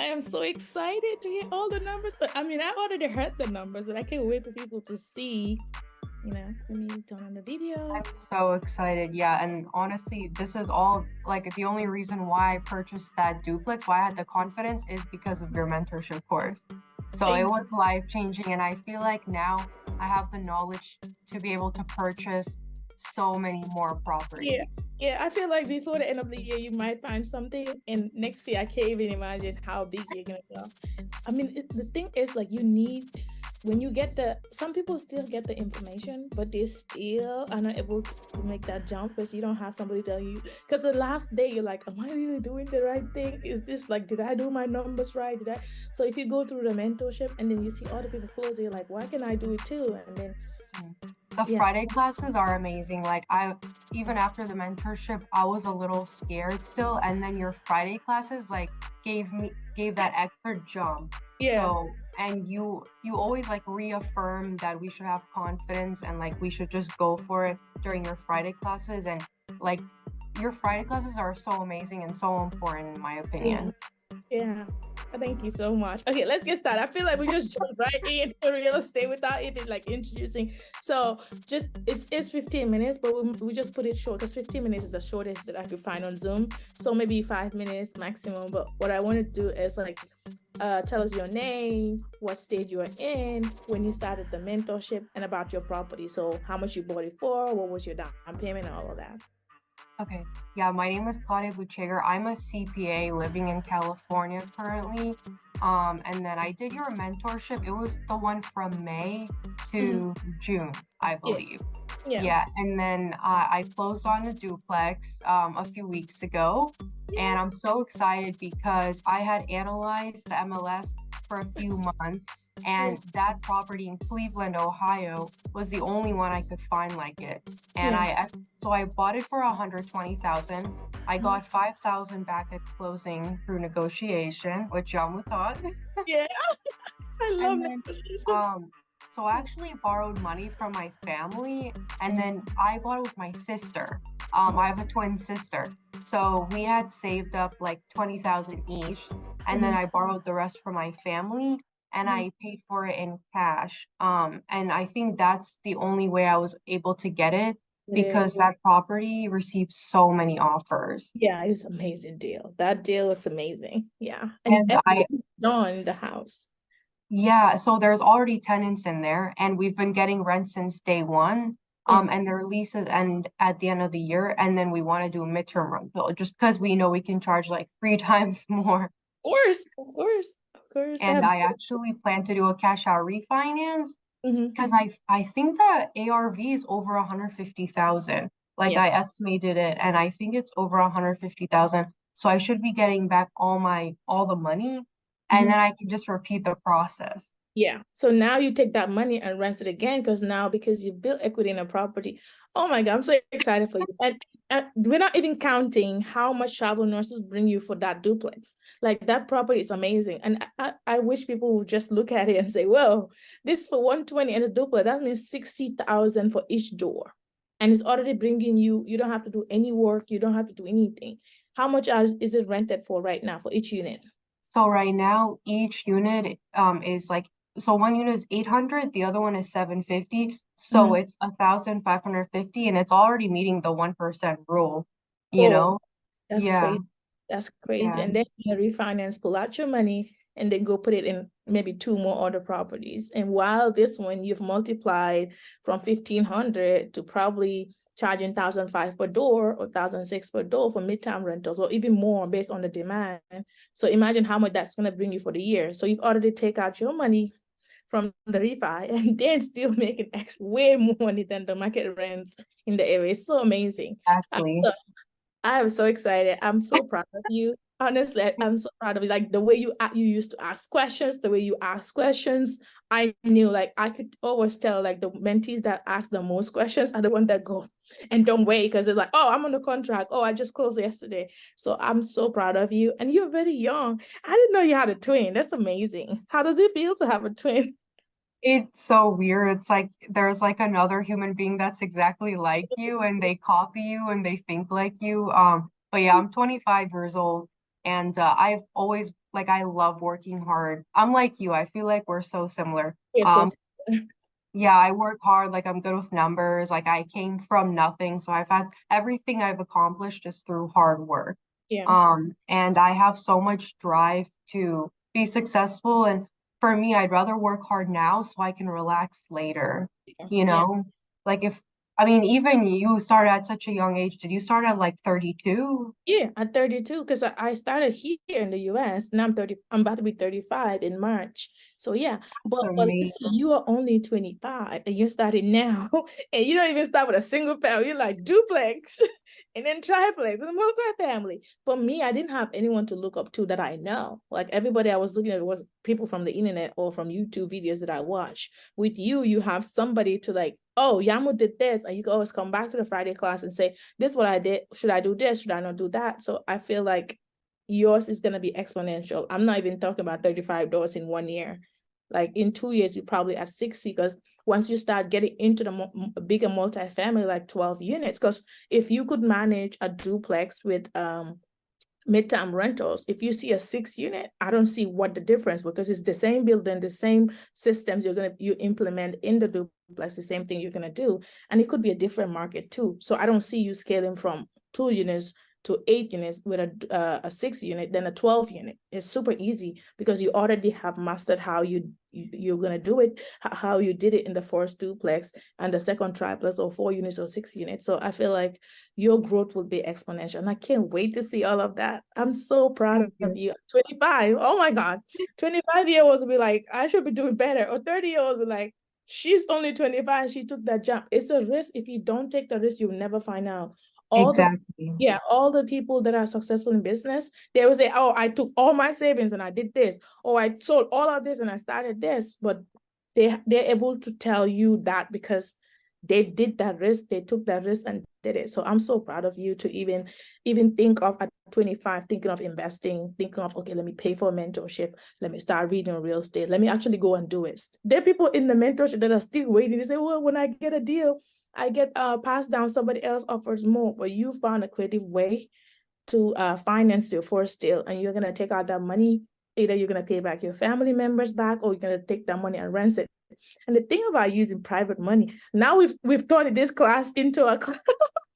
I am so excited to hear all the numbers. But I mean, I already heard the numbers, but I can't wait for people to see, when you turn on the video. I'm so excited. Yeah, and honestly, this is all like the only reason why I purchased that duplex, why I had the confidence is because of your mentorship course. So it Thank you. was life changing, and I feel like now I have the knowledge to be able to purchase so many more Yeah. properties. Yeah, I feel like before the end of the year, you might find something, and next year, I can't even imagine how big you're gonna go. I mean, the thing is, like, you need when you get some people still get the information, but they still are not able to make that jump because you don't have somebody tell you. Because the last day, you're like, am I really doing the right thing? Is this like, did I do my numbers right? Did I? So if you go through the mentorship and then you see other people close, you're like, why can I do it too? And then, The yeah, Friday classes are amazing. Like I even after the mentorship, I was a little scared still, and then your Friday classes like gave that extra jump. yeah. So, and you always like reaffirm that we should have confidence and like we should just go for it during your Friday classes, and like your Friday classes are so amazing and so important in my Yeah. opinion. Yeah. Thank you so much. Okay, let's get started. I feel like we just jumped right into real estate without even like introducing. So just it's 15 minutes, but we just put it short because 15 minutes is the shortest that I could find on Zoom. So maybe 5 minutes maximum. But what I want to do is like tell us your name, what stage you are in, when you started the mentorship, and about your property. So how much you bought it for, what was your down payment, and all of that. Okay. Yeah, my name is Claudia Buchegar. I'm a CPA living in California currently. And then I did your mentorship. It was the one from May Mhm. to June, I Yeah. believe. Yeah. Yeah, and then I closed on a duplex a few weeks ago, Yeah. and I'm so excited because I had analyzed the MLS for a few months, Yeah. and that property in Cleveland, Ohio, was the only one I could find like it. And Yeah. so I bought it for 120,000. I Mhm. got 5,000 back at closing through negotiation, which Yamu taught. Yeah. I love And then, negotiations. um, so I actually borrowed money from my family, and then I bought it with my sister. I have a twin sister, so we had saved up like 20,000 each, and then Mhm. I borrowed the rest from my family, and Mhm. I paid for it in cash. And I think that's the only way I was able to get it It because is. that property received so many offers. Yeah, it was an amazing deal. That deal was amazing. Yeah. And And I everything's done in the house. Yeah, so there's already tenants in there, and we've been getting rent since day one. Yeah. And their leases end at the end of the year, and then we want to do a midterm rental just because we know we can charge like 3 times more. Of course, of course, of course. And I actually plan to do a cash out refinance Mhm. because I think the ARV is over 150,000. Like Yes. I estimated it, and I think it's over 150,000. So I should be getting back all the money, and Mhm. then I can just repeat the process. Yeah. So now you take that money and rent it again because you built equity in a property. Oh my God, I'm so excited for you. And we're not even counting how much travel nurses bring you for that duplex. Like that property is amazing. And I wish people would just look at it and say, well, this for 120 and a duplex, that means 60,000 for each door. And it's already bringing you don't have to do any work, you don't have to do anything. How much is it rented for right now for each unit? So right now, each unit is like so one unit is 800, the other one is 750. So Mhm. it's 1,550, and it's already meeting the 1% rule, you Oh, know? that's Yeah, crazy. That's crazy. yeah. And then you refinance, pull out your money, and then go put it in maybe two more other properties. And while this one you've multiplied from 1,500 to probably charging 1,500 per door or 1,600 per door for midterm rentals, or even more based on the demand. So imagine how much that's going to bring you for the year. So you've already take out your money from the refi and then still making way more money than the market rents in the area. It's so amazing. Exactly. So I am so excited. I'm so proud of you. Honestly, I'm so proud of you. Like the way you used to ask questions, the way you ask questions, I knew like I could always tell like the mentees that ask the most questions are the ones that go and don't wait because it's like, oh, I'm on the contract. Oh, I just closed yesterday. So I'm so proud of you. And you're very young. I didn't know you had a twin. That's amazing. How does it feel to have a twin? It's so weird. It's like there's like another human being that's exactly like you, and they copy you and they think like you. But yeah, I'm 25 years old, and I've always like I love working hard. I'm like you. I feel like we're so similar. Yeah, so Yeah, I work hard, like I'm good with numbers. Like I came from nothing, so I've had everything I've accomplished just through hard work. yeah, And I have so much drive to be successful. And for me, I'd rather work hard now so I can relax later. yeah, You yeah. know, like if I mean, even you started at such a young age. Did you start at like 32? Yeah, at 32, because I started here in the US. Now I'm 30, I'm about to be 35 in March. So yeah, It's but listen, amazing. you are only 25 and you're starting now, and you don't even start with a single family. You're like duplex and then triplex and multi-family. For me, I didn't have anyone to look up to that I know. Like everybody I was looking at was people from the internet or from YouTube videos that I watch. With you, you have somebody to like, oh, Yamu did this, and you can always come back to the Friday class and say, this is what I did. Should I do this? Should I not do that? So I feel like yours is going to be exponential. I'm not even talking about $35 in 1 year. Like in 2 years, you're probably at 60, because once you start getting into the bigger multifamily, like 12 units, because if you could manage a duplex with midterm rentals, if you see a 6 unit, I don't see what the difference, because it's the same building, the same systems you implement in the duplex, the same thing you're gonna do, and it could be a different market too. So I don't see you scaling from 2 units to 8 units with a 6 unit, then a 12 unit. It's super easy because you already have mastered how you're gonna do it, how you did it in the first duplex and the second triplex, or 4 units or 6 units. So I feel like your growth will be exponential. And I can't wait to see all of that. I'm so proud Thank of you. you. 25. Oh my God. 25-year-olds will be like, I should be doing better. Or 30-year-olds will be like, she's only 25. She took that jump. It's a risk. If you don't take the risk, you'll never find out. All the Exactly. Yeah, all the people that are successful in business, they will say, oh, I took all my savings and I did this, or I sold all of this and I started this. But they're able to tell you that because they did that risk, they took that risk and did it. So I'm so proud of you to even think of at 25, thinking of investing, thinking of, okay, let me pay for a mentorship, let me start reading real estate, let me actually go and do it. There are people in the mentorship that are still waiting to say, well, when I get a deal, I get passed down, somebody else offers more. But you found a creative way to finance your first deal, and you're gonna take out that money. Either you're gonna pay back your family members back, or you're gonna take that money and rent it. And the thing about using private money, now we've turned this class into a class.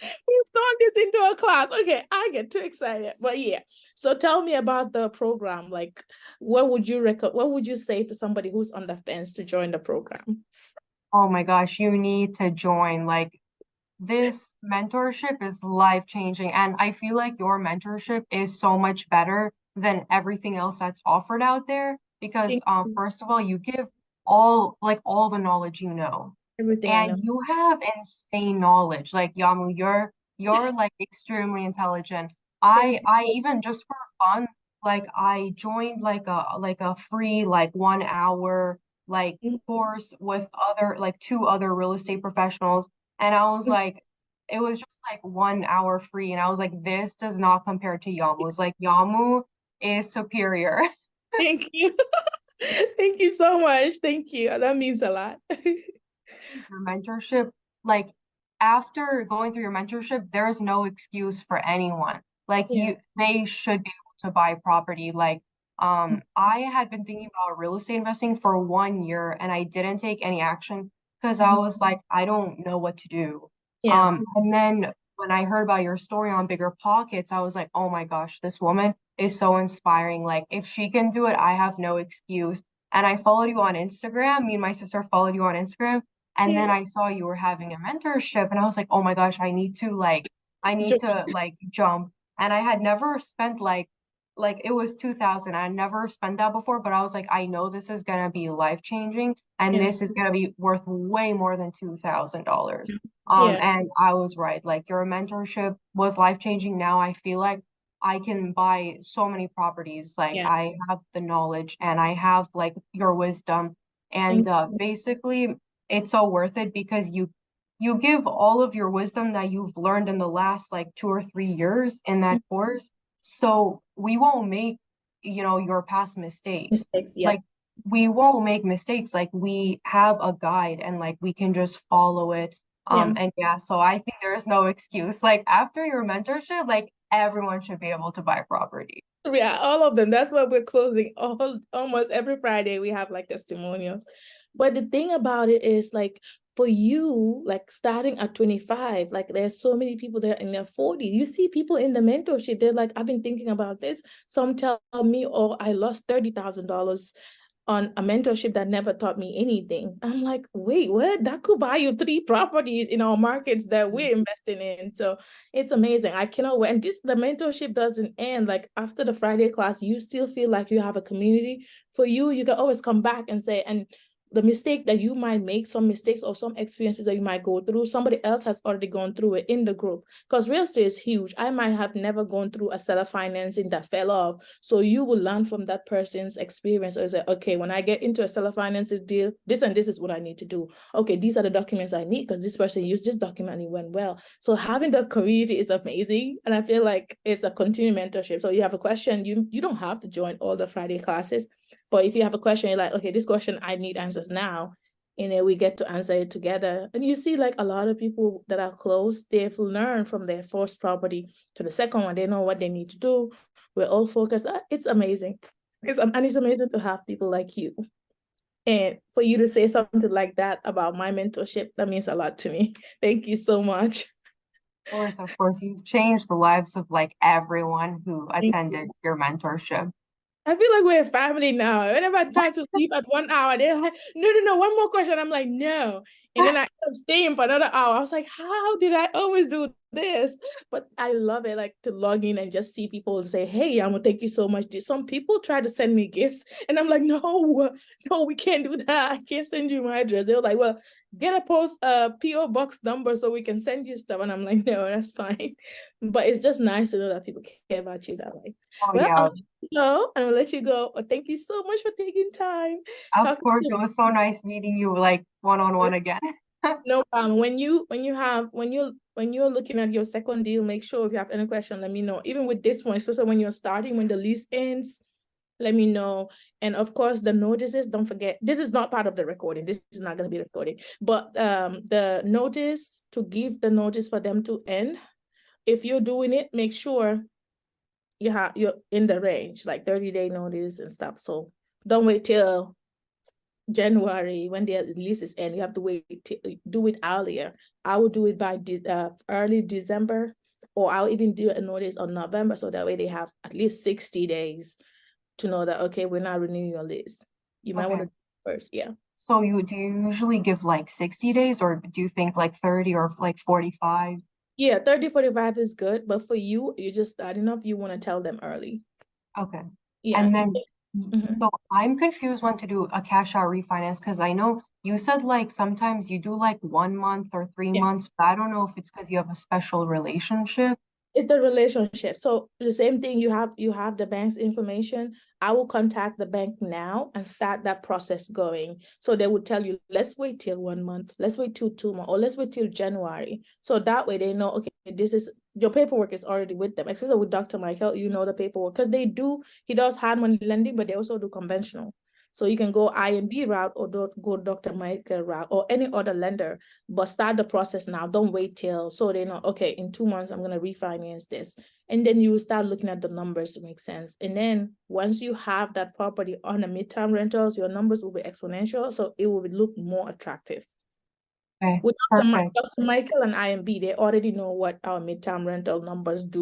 We've turned this into a class. Okay, I get too excited. But yeah. So tell me about the program. Like, what would you what would you say to somebody who's on the fence to join the program? Oh my gosh, you need to join. Like this mentorship is life changing. And I feel like your mentorship is so much better than everything else that's offered out there because Thank you. first of all, you give all the knowledge you know. Everything I And know. you have insane knowledge. Like Yamu, you're like extremely intelligent. Thank I even just for fun, like I joined like a free like 1 hour like you. course with other like two other real estate professionals. And I was like, it was just like 1 hour free. And I was like, this does not compare to Yamu's. Like Yamu is superior. Thank you. Thank you so much. Thank you. That means a lot. Your mentorship, like after going through your mentorship, there's no excuse for anyone. Like Yeah. they should be able to buy property. Like, I had been thinking about real estate investing for 1 year and I didn't take any action because I Mhm. was like, I don't know what to do. Yeah. And then when I heard about your story on Bigger Pockets, I was like, oh my gosh, this woman is so inspiring. Like, if she can do it, I have no excuse. And I followed you on Instagram. Me and my sister followed you on Instagram. And then Yeah. I saw you were having a mentorship and I was like, oh my gosh, I need to like jump. And I had never spent like it was 2000. I never spent that before, but I was like, I know this is gonna be life changing and Yeah. this is gonna be worth way more than $2,000. Yeah. And I was right. Like your mentorship was life changing. Now I feel like I can buy so many properties. Like Yeah. I have the knowledge and I have like your wisdom. And Thank basically it's so worth it because you give all of your wisdom that you've learned in the last like 2 or 3 years in you. that course. So we won't make, your past mistakes. Mistakes. Yeah. Like we won't make mistakes. Like we have a guide and like we can just follow it. Yeah. And yeah, so I think there is no excuse. Like after your mentorship, like everyone should be able to buy property. Yeah, all of them. That's why we're closing almost every Friday. We have like testimonials. But the thing about it is like for you, like starting at 25, like there's so many people there in their 40s. You see people in the mentorship, they're like, I've been thinking about this. Some tell me, oh, I lost $30,000 on a mentorship that never taught me anything. I'm like, wait, what? That could buy you 3 properties in our markets that we're investing in. So it's amazing. I cannot wait. And the mentorship doesn't end. Like after the Friday class, you still feel like you have a community. For you, you can always come back and say, and the mistake that you might make, some mistakes or some experiences that you might go through, somebody else has already gone through it in the group. Because real estate is huge. I might have never gone through a seller financing that fell off. So you will learn from that person's experience. Or say, okay, when I get into a seller financing deal, this and this is what I need to do. Okay, these are the documents I need because this person used this document and it went well. So having that community is amazing. And I feel like it's a continued mentorship. So you have a question, you don't have to join all the Friday classes. But if you have a question, you're like, okay, this question, I need answers now. And then we get to answer it together. And you see like a lot of people that are close, they've learned from their first property to the second one. They know what they need to do. We're all focused. It's amazing. And it's amazing to have people like you. And for you to say something like that about my mentorship, that means a lot to me. Thank you so much. Of course, you've changed the lives of like everyone who Thank attended you. your mentorship. I feel like we're a family now. Whenever I try to sleep at 1 hour, they're like, no, one more question. I'm like, no. And then I end up staying for another hour. I was like, how did I always do this? But I love it, like to log in and just see people say, hey, Yamo, thank you so much. Some people try to send me gifts. And I'm like, no, we can't do that. I can't send you my address. They're like, well, get a PO box number so we can send you stuff. And I'm like, no, that's fine. But it's just nice to know that people care about you that way. Oh Well, yeah, I'll let you go. Thank you so much for taking time. of Talk course. to It was so nice meeting you like you. one-on-one again. No problem. When you're looking at your second deal, make sure if you have any question, let me know. Even with this one, especially when you're starting, when the lease ends, let me know. And of course, the notices, don't forget, this is not part of the recording. This is not going to be recorded. But the notice, to give the notice for them to end, if you're doing it, make sure you're in the range, like 30-day notice and stuff. So don't wait till January when the lease is end. You have to wait to do it earlier. I will do it by early December, or I'll even do a notice on November, so that way they have at least 60 days to know that, okay, we're not renewing your lease. You might want Okay. to do it first, yeah. So do you usually give like 60 days or do you think like 30 or like 45? Yeah, 30, 45 is good, but for you, you're just starting up, you want to tell them early. Okay. Yeah. And then, Mhm. so I'm confused when to do a cash out refinance because I know you said like sometimes you do like 1 month or 3 months, but I don't know if it's because you have a special relationship. It's the relationship. So the same thing, you have the bank's information. I will contact the bank now and start that process going. So they would tell you, let's wait till 1 month, let's wait till 2 months, or let's wait till January. So that way they know, okay, this is your paperwork is already with them. Especially with Dr. Michael, you know the paperwork because he does hard money lending, but they also do conventional. So you can go IMB route or go Dr. Michael route or any other lender, but start the process now. Don't wait till, so they know, okay, in 2 months, I'm going to refinance this. And then you start looking at the numbers to make sense. And then once you have that property on a midterm rentals, your numbers will be exponential. So it will look more attractive. Okay, With perfect. Dr. Michael and IMB, they already know what our midterm rental numbers do.